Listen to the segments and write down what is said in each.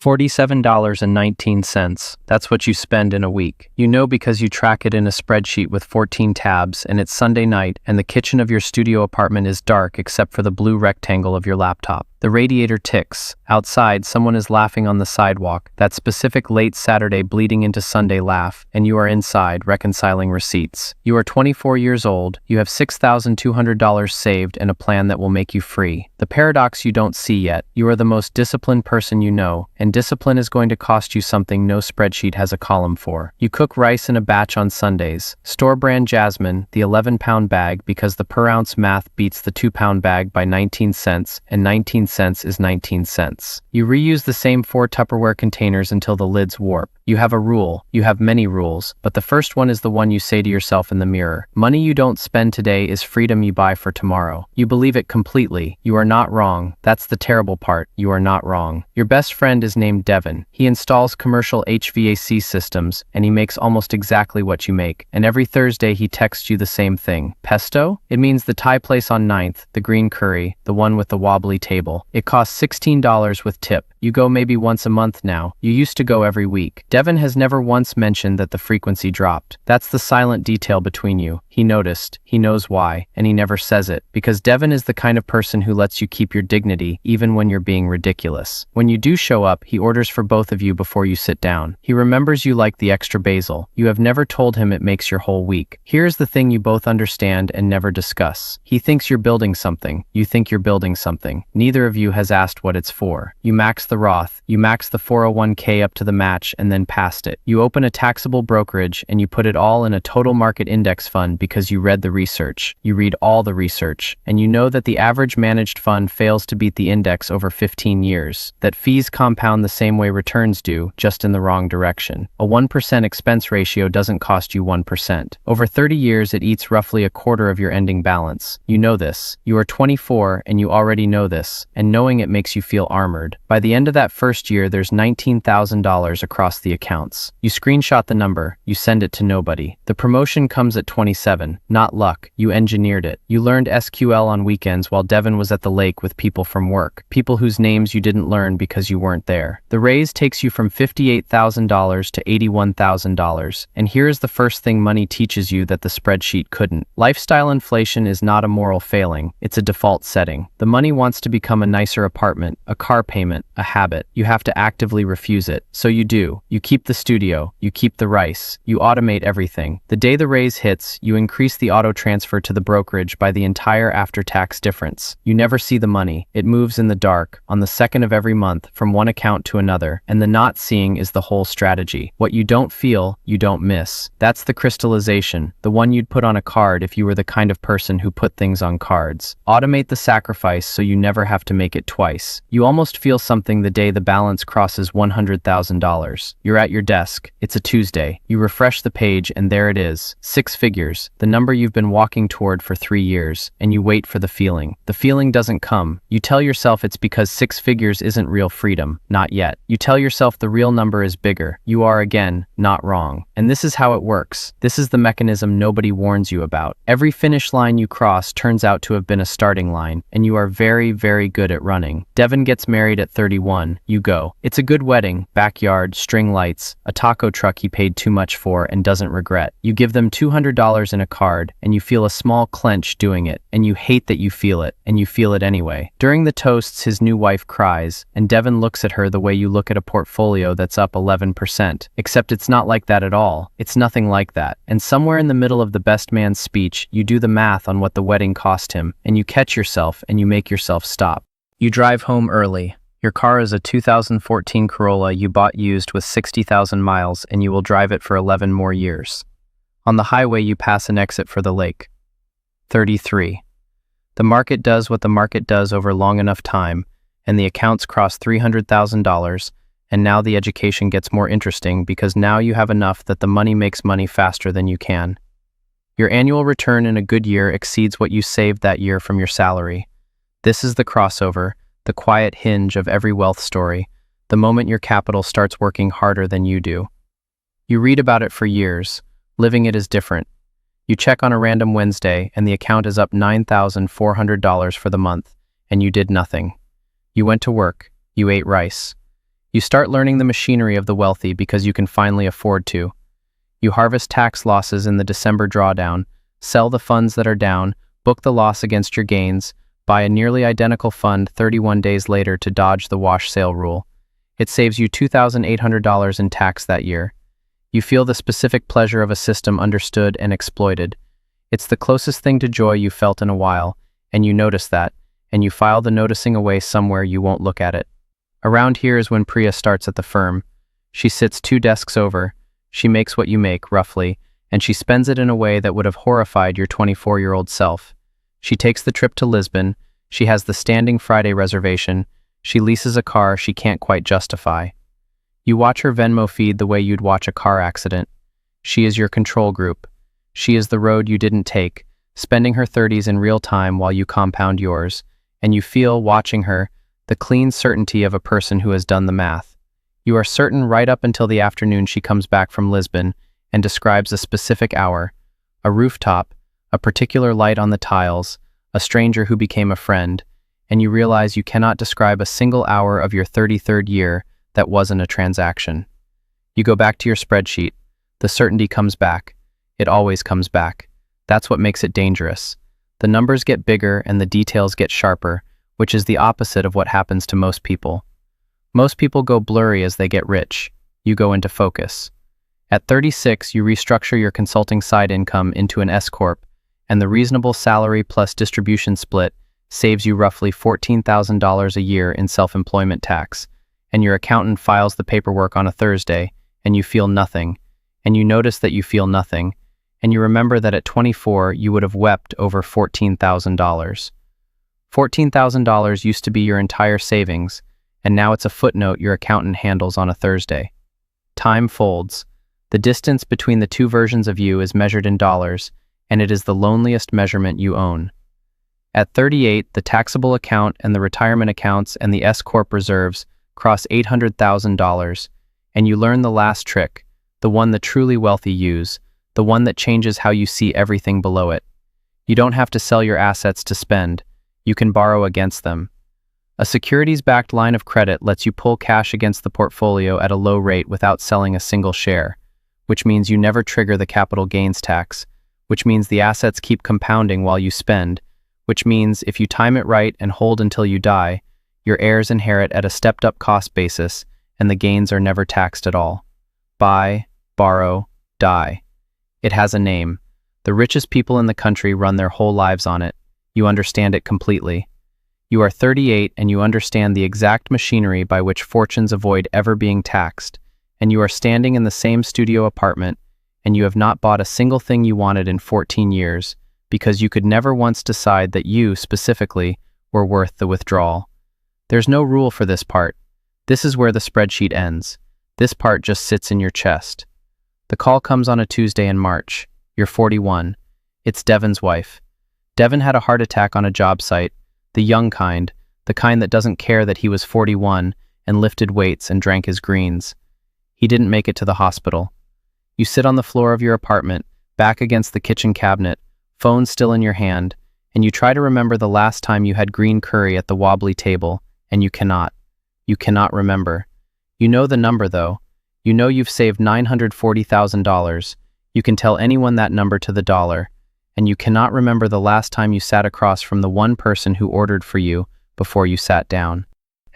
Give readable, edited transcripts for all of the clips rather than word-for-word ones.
$47.19. That's what you spend in a week. You know because you track it in a spreadsheet with 14 tabs, and it's Sunday night, and the kitchen of your studio apartment is dark except for the blue rectangle of your laptop. The radiator ticks. Outside, someone is laughing on the sidewalk, that specific late Saturday bleeding into Sunday laugh, and you are inside, reconciling receipts. You are 24 years old, you have $6,200 saved and a plan that will make you free. The paradox you don't see yet: you are the most disciplined person you know, and discipline is going to cost you something no spreadsheet has a column for. You cook rice in a batch on Sundays. Store-brand Jasmine, the 11-pound bag, because the per-ounce math beats the 2-pound bag by 19 cents, and 19 cents is 19 cents. You reuse the same 4 Tupperware containers until the lids warp. You have a rule. You have many rules, but the first one is the one you say to yourself in the mirror. Money you don't spend today is freedom you buy for tomorrow. You believe it completely. You are not wrong. That's the terrible part. You are not wrong. Your best friend is named Devin. He installs commercial HVAC systems, and he makes almost exactly what you make. And every Thursday he texts you the same thing. Pesto? It means the Thai place on 9th, the green curry, the one with the wobbly table. It costs $16 with tip. You go maybe once a month now. You used to go every week. Devin has never once mentioned that the frequency dropped. That's the silent detail between you. He noticed, he knows why, and he never says it, because Devin is the kind of person who lets you keep your dignity even when you're being ridiculous. When you do show up, he orders for both of you before you sit down. He remembers you like the extra basil. You have never told him it makes your whole week. Here's the thing you both understand and never discuss. He thinks you're building something. You think you're building something. Neither of you has asked what it's for. You max the Roth. You max the 401k up to the match and then past it. You open a taxable brokerage and you put it all in a total market index fund because you read the research. You read all the research, and you know that the average managed fund fails to beat the index over 15 years, that fees compound the same way returns do, just in the wrong direction. A 1% expense ratio doesn't cost you 1%. Over 30 years, it eats roughly a quarter of your ending balance. You know this. You are 24 and you already know this, and knowing it makes you feel armored. By the end of that first year, there's $19,000 across the accounts. You screenshot the number, you send it to nobody. The promotion comes at 27. Not luck, you engineered it. You learned SQL on weekends while Devin was at the lake with people from work, people whose names you didn't learn because you weren't there. The raise takes you from $58,000 to $81,000, and here is the first thing money teaches you that the spreadsheet couldn't. Lifestyle inflation is not a moral failing, it's a default setting. The money wants to become a nicer apartment, a car payment, a habit. You have to actively refuse it. So you do. You keep the studio, you keep the rice, you automate everything. The day the raise hits, you increase the auto transfer to the brokerage by the entire after-tax difference. You never see the money. It moves in the dark, on the 2nd of every month, from one account to another, and the not seeing is the whole strategy. What you don't feel, you don't miss. That's the crystallization, the one you'd put on a card if you were the kind of person who put things on cards. Automate the sacrifice so you never have to make it twice. You almost feel something the day the balance crosses $100,000. You're at your desk. It's a Tuesday. You refresh the page and there it is. 6 figures. The number you've been walking toward for 3 years, and you wait for the feeling. The feeling doesn't come. You tell yourself it's because 6 figures isn't real freedom. Not yet. You tell yourself the real number is bigger. You are, again, not wrong. And this is how it works. This is the mechanism nobody warns you about. Every finish line you cross turns out to have been a starting line, and you are very, very good at running. Devin gets married at 31. You go. It's a good wedding. Backyard, string lights, a taco truck he paid too much for and doesn't regret. You give them $200 in a card, and you feel a small clench doing it, and you hate that you feel it, and you feel it anyway. During the toasts, his new wife cries, and Devin looks at her the way you look at a portfolio that's up 11%. Except it's not like that at all. It's nothing like that. And somewhere in the middle of the best man's speech, you do the math on what the wedding cost him, and you catch yourself, and you make yourself stop. You drive home early. Your car is a 2014 Corolla you bought used with 60,000 miles, and you will drive it for 11 more years. On the highway, you pass an exit for the lake. 33. The market does what the market does over long enough time, and the accounts cross $300,000, and now the education gets more interesting because now you have enough that the money makes money faster than you can. Your annual return in a good year exceeds what you saved that year from your salary. This is the crossover, the quiet hinge of every wealth story, the moment your capital starts working harder than you do. You read about it for years. Living it is different. You check on a random Wednesday and the account is up $9,400 for the month, and you did nothing. You went to work. You ate rice. You You start learning the machinery of the wealthy because you can finally afford to. You harvest tax losses in the December drawdown, sell the funds that are down, book the loss against your gains, buy a nearly identical fund 31 days later to dodge the wash sale rule. It saves you $2,800 in tax that year. You feel the specific pleasure of a system understood and exploited. It's the closest thing to joy you felt in a while, and you notice that, and you file the noticing away somewhere you won't look at it. Around here is when Priya starts at the firm. She sits 2 desks over. She makes what you make, roughly, and she spends it in a way that would have horrified your 24-year-old self. She takes the trip to Lisbon. She has the standing Friday reservation. She leases a car she can't quite justify. You watch her Venmo feed the way you'd watch a car accident. She is your control group. She is the road you didn't take, spending her 30s in real time while you compound yours, and you feel, watching her, the clean certainty of a person who has done the math. You are certain right up until the afternoon she comes back from Lisbon and describes a specific hour, a rooftop, a particular light on the tiles, a stranger who became a friend, and you realize you cannot describe a single hour of your 33rd year that wasn't a transaction. You go back to your spreadsheet. The certainty comes back. It always comes back. That's what makes it dangerous. The numbers get bigger and the details get sharper, which is the opposite of what happens to most people. Most people go blurry as they get rich. You go into focus. At 36, you restructure your consulting side income into an S-corp, and the reasonable salary plus distribution split saves you roughly $14,000 a year in self-employment tax, and your accountant files the paperwork on a Thursday, and you feel nothing, and you notice that you feel nothing, and you remember that at 24 you would have wept over $14,000. $14,000 used to be your entire savings, and now it's a footnote your accountant handles on a Thursday. Time folds. The distance between the two versions of you is measured in dollars, and it is the loneliest measurement you own. At 38, the taxable account and the retirement accounts and the S-corp reserves cross $800,000, and you learn the last trick, the one the truly wealthy use, the one that changes how you see everything below it. You don't have to sell your assets to spend. You can borrow against them. A securities-backed line of credit lets you pull cash against the portfolio at a low rate without selling a single share, which means you never trigger the capital gains tax, which means the assets keep compounding while you spend, which means if you time it right and hold until you die, your heirs inherit at a stepped-up cost basis, and the gains are never taxed at all. Buy, borrow, die. It has a name. The richest people in the country run their whole lives on it. You understand it completely. You are 38 and you understand the exact machinery by which fortunes avoid ever being taxed, and you are standing in the same studio apartment, and you have not bought a single thing you wanted in 14 years, because you could never once decide that you, specifically, were worth the withdrawal. There's no rule for this part. This is where the spreadsheet ends. This part just sits in your chest. The call comes on a Tuesday in March. You're 41. It's Devin's wife. Devin had a heart attack on a job site, the young kind, the kind that doesn't care that he was 41 and lifted weights and drank his greens. He didn't make it to the hospital. You sit on the floor of your apartment, back against the kitchen cabinet, phone still in your hand, and you try to remember the last time you had green curry at the wobbly table, and you cannot. You cannot remember. You know the number, though. You know you've saved $940,000. You can tell anyone that number to the dollar, and you cannot remember the last time you sat across from the one person who ordered for you before you sat down.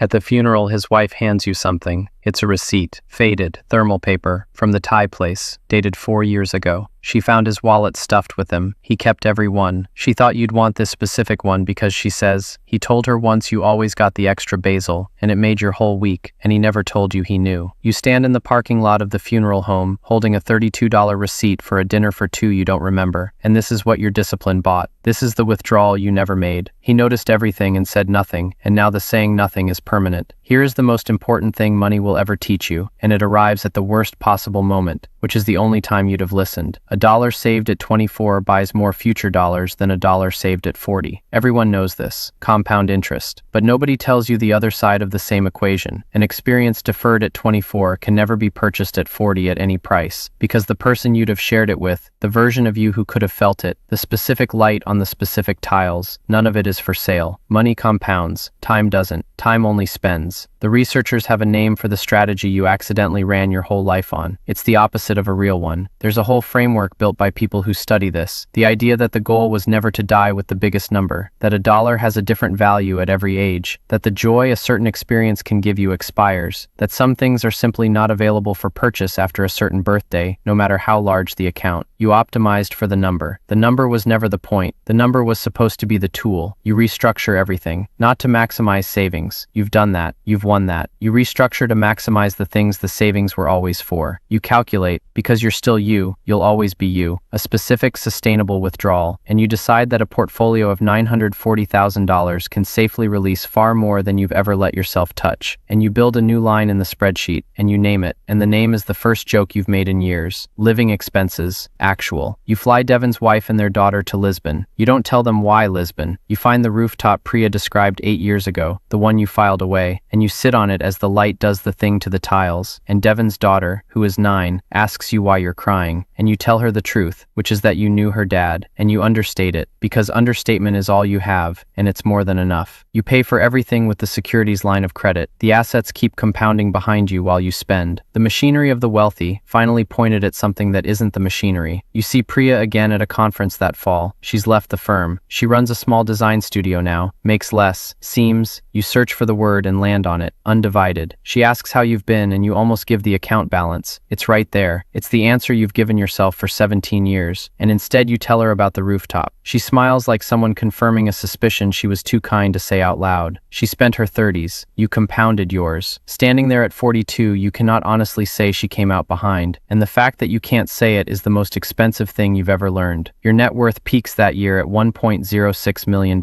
At the funeral, his wife hands you something. It's a receipt, faded, thermal paper, from the Thai place, dated 4 years ago. She found his wallet stuffed with them. He kept every one. She thought you'd want this specific one because, she says, he told her once you always got the extra basil, and it made your whole week, and he never told you he knew. You stand in the parking lot of the funeral home, holding a $32 receipt for a dinner for 2 you don't remember, and this is what your discipline bought. This is the withdrawal you never made. He noticed everything and said nothing, and now the saying nothing is permanent. Here is the most important thing money will ever teach you, and it arrives at the worst possible moment, which is the only time you'd have listened. A dollar saved at 24 buys more future dollars than a dollar saved at 40. Everyone knows this. Compound interest. But nobody tells you the other side of the same equation. An experience deferred at 24 can never be purchased at 40 at any price, because the person you'd have shared it with, the version of you who could have felt it, the specific light on the specific tiles, none of it is for sale. Money compounds. Time doesn't. Time only spends. The researchers have a name for the strategy you accidentally ran your whole life on. It's the opposite of a real one. There's a whole framework built by people who study this. The idea that the goal was never to die with the biggest number, that a dollar has a different value at every age, that the joy a certain experience can give you expires, that some things are simply not available for purchase after a certain birthday, no matter how large the account. You optimized for the number. The number was never the point. The number was supposed to be the tool. You restructure everything, not to maximize savings. You've done that. You've won that. You restructure to maximize the things the savings were always for. You calculate, because you're still you, you'll always be you, a specific sustainable withdrawal, and you decide that a portfolio of $940,000 can safely release far more than you've ever let yourself touch. And you build a new line in the spreadsheet, and you name it, and the name is the first joke you've made in years. Living expenses. Actual. You fly Devin's wife and their daughter to Lisbon. You don't tell them why Lisbon. You find the rooftop Priya described 8 years ago, the one you filed away, and you sit on it as the light does the thing to the tiles, and Devin's daughter, who is 9, asks you why you're crying, and you tell her the truth, which is that you knew her dad, and you understate it, because understatement is all you have, and it's more than enough. You pay for everything with the securities line of credit. The assets keep compounding behind you while you spend. The machinery of the wealthy finally pointed at something that isn't the machinery. You see Priya again at a conference that fall. She's left the firm. She runs a small design studio now, makes less, seems. You search for the word and land on it, undivided. She asks how you've been and you almost give the account balance. It's right there. It's the answer you've given yourself for 17 years. And instead you tell her about the rooftop. She smiles like someone confirming a suspicion she was too kind to say out loud. She spent her 30s. You compounded yours. Standing there at 42, you cannot honestly say she came out behind. And the fact that you can't say it is the most expensive thing you've ever learned. Your net worth peaks that year at $1.06 million.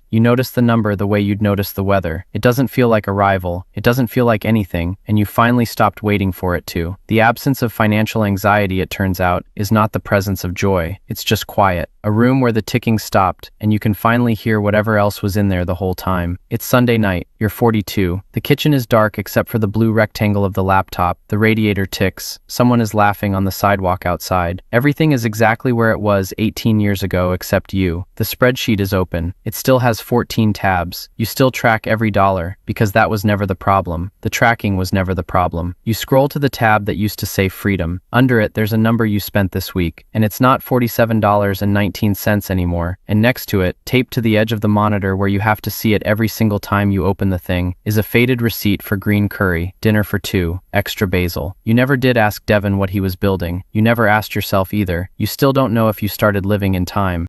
You notice the number the way you'd notice the weather. It doesn't feel like a rival. It doesn't feel like anything, and you finally stopped waiting for it to. The absence of financial anxiety, it turns out, is not the presence of joy. It's just quiet. A room where the ticking stopped, and you can finally hear whatever else was in there the whole time. It's Sunday night. You're 42. The kitchen is dark except for the blue rectangle of the laptop. The radiator ticks. Someone is laughing on the sidewalk outside. Everything is exactly where it was 18 years ago except you. The spreadsheet is open. It still has 14 tabs. You still track every dollar, because that was never the problem. The tracking was never the problem. You scroll to the tab that used to say freedom. Under it, there's a number you spent this week, and it's not $47.19 anymore. And next to it, taped to the edge of the monitor where you have to see it every single time you open the thing, is a faded receipt for green curry, dinner for 2, extra basil. You never did ask Devin what he was building. You never asked yourself either. You still don't know if you started living in time.